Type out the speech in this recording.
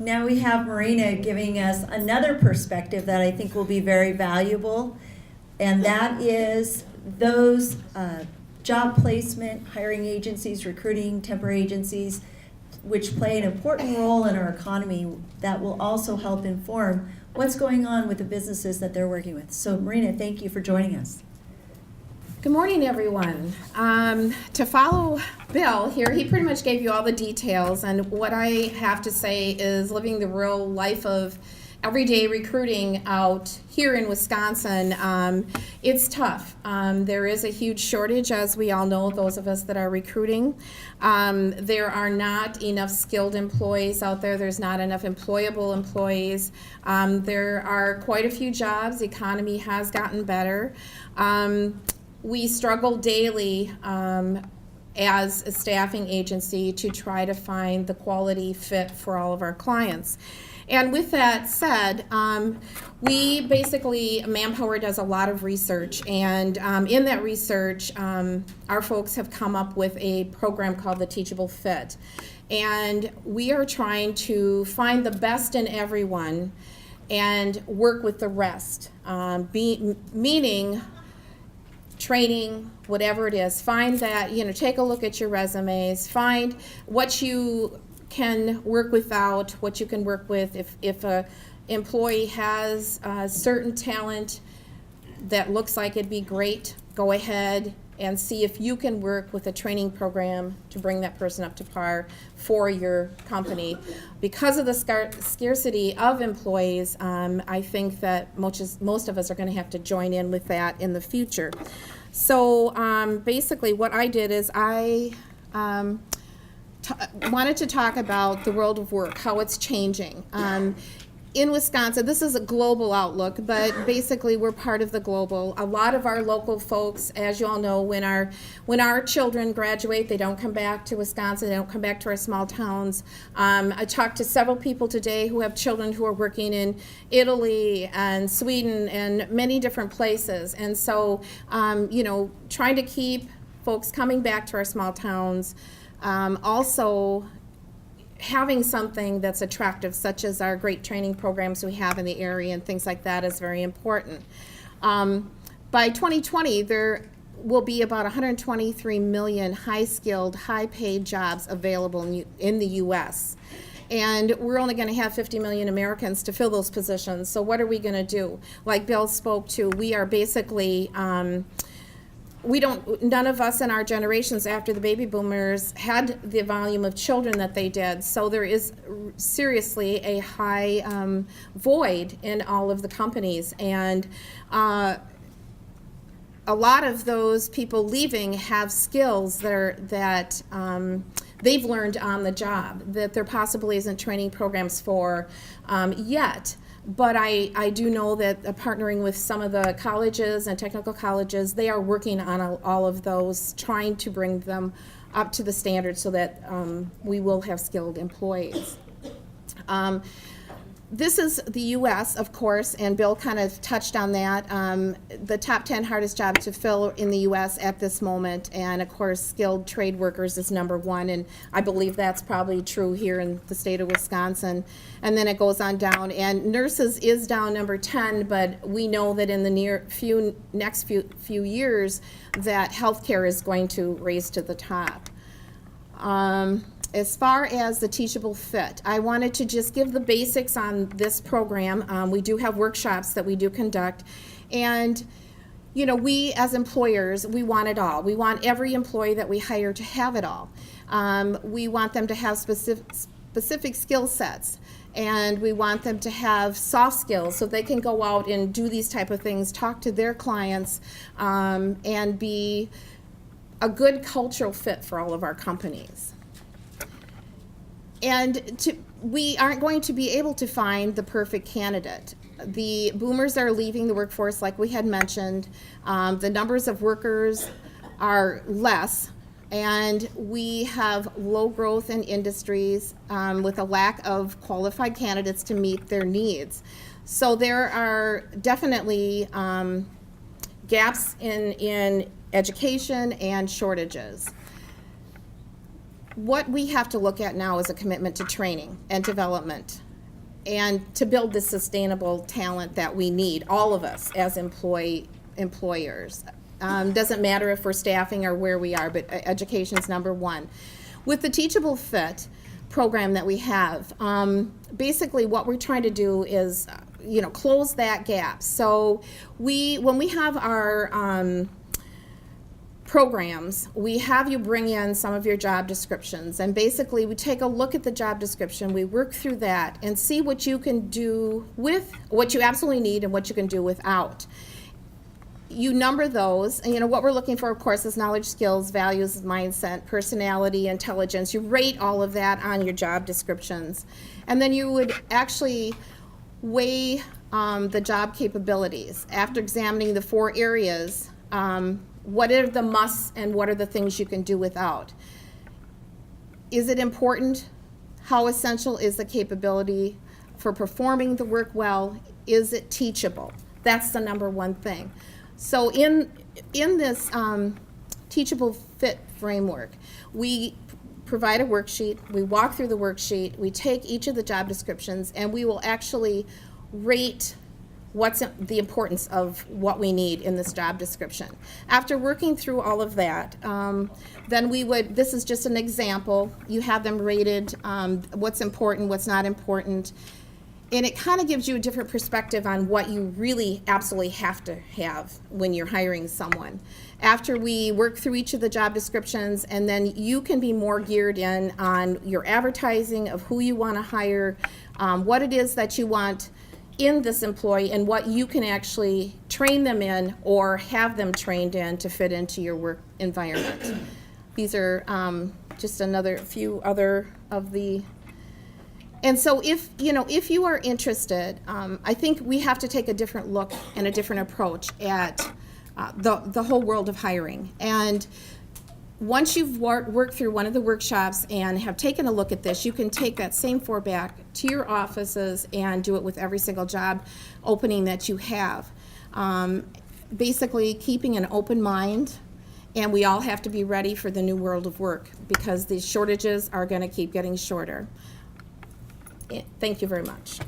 Now we have Marina giving us another perspective that I think will be very valuable, and that is those job placement, hiring agencies, recruiting, temporary agencies, which play an important role in our economy that will also help inform what's going on with the businesses that they're working with. So Marina, thank you for joining us. Good morning, everyone. To follow Bill here, he pretty much gave you all the details, and what I have to say is living the real life of everyday recruiting out here in Wisconsin. It's tough. There is a huge shortage, as we all know, those of us that are recruiting. There are not enough skilled employees out there. There's not enough employable employees. There are quite a few jobs. The economy has gotten better. We struggle daily as a staffing agency to try to find the quality fit for all of our clients. And with that said, we basically, Manpower does a lot of research, and in that research, our folks have come up with a program called the Teachable Fit. And we are trying to find the best in everyone and work with the rest, meaning training, whatever it is. Find that, take a look at your resumes, find what you can work without, what you can work with. If a employee has a certain talent that looks like it'd be great, go ahead and see if you can work with a training program to bring that person up to par for your company. Because of the scarcity of employees, I think that most of us are going to have to join in with that in the future. So basically what I did is I wanted to talk about the world of work, how it's changing. In Wisconsin, this is a global outlook, but basically we're part of the global. A lot of our local folks, as you all know, when our children graduate, they don't come back to Wisconsin, they don't come back to our small towns. I talked to several people today who have children who are working in Italy and Sweden and many different places. And so, trying to keep folks coming back to our small towns, also having something that's attractive, such as our great training programs we have in the area and things like that, is very important. By 2020, there will be about 123 million high-skilled, high-paid jobs available in the U.S. And we're only going to have 50 million Americans to fill those positions. So what are we going to do? Like Bill spoke to, we are basically none of us in our generations after the baby boomers had the volume of children that they did. So there is seriously a high void in all of the companies. And a lot of those people leaving have skills that they've learned on the job that there possibly isn't training programs for yet. But I do know that partnering with some of the colleges and technical colleges, they are working on all of those, trying to bring them up to the standard so that we will have skilled employees. This is the U.S., of course, and Bill kind of touched on that. The top 10 hardest jobs to fill in the U.S. at this moment, and of course, skilled trade workers is number one, and I believe that's probably true here in the state of Wisconsin. And then it goes on down, and nurses is down number 10, but we know that in the next few years that healthcare is going to raise to the top. As far as the Teachable Fit, I wanted to just give the basics on this program. We do have workshops that we do conduct, and we as employers, we want it all. We want every employee that we hire to have it all. We want them to have specific skill sets, and we want them to have soft skills so they can go out and do these type of things, talk to their clients, and be a good cultural fit for all of our companies. And we aren't going to be able to find the perfect candidate. The boomers are leaving the workforce, like we had mentioned. The numbers of workers are less, and we have low growth in industries with a lack of qualified candidates to meet their needs. So there are definitely gaps in education and shortages. What we have to look at now is a commitment to training and development. and to build the sustainable talent that we need, all of us as employers. Doesn't matter if we're staffing or where we are, but education's number one. With the Teachable Fit program that we have, basically what we're trying to do is, close that gap. So when we have our programs, we have you bring in some of your job descriptions, and basically we take a look at the job description, we work through that and see what you can do with, what you absolutely need and what you can do without. You number those, and what we're looking for, of course, is knowledge, skills, values, mindset, personality, intelligence. You rate all of that on your job descriptions, and then you would actually weigh the job capabilities. After examining the 4 areas, what are the musts and what are the things you can do without? Is it important? How essential is the capability for performing the work well? Is it teachable? That's the number one thing. So in this Teachable Fit framework, we provide a worksheet, we walk through the worksheet, we take each of the job descriptions, and we will actually rate what's the importance of what we need in this job description. After working through all of that, then we would, this is just an example, you have them rated, what's important, what's not important, and it kind of gives you a different perspective on what you really absolutely have to have when you're hiring someone. After we work through each of the job descriptions, and then you can be more geared in on your advertising of who you want to hire, what it is that you want in this employee, and what you can actually train them in or have them trained in to fit into your work environment. These are just another few other of the. And so if you are interested, I think we have to take a different look and a different approach at the whole world of hiring. And once you've worked through one of the workshops and have taken a look at this, you can take that same back to your offices and do it with every single job opening that you have. Basically keeping an open mind, and we all have to be ready for the new world of work because these shortages are going to keep getting shorter. Thank you very much.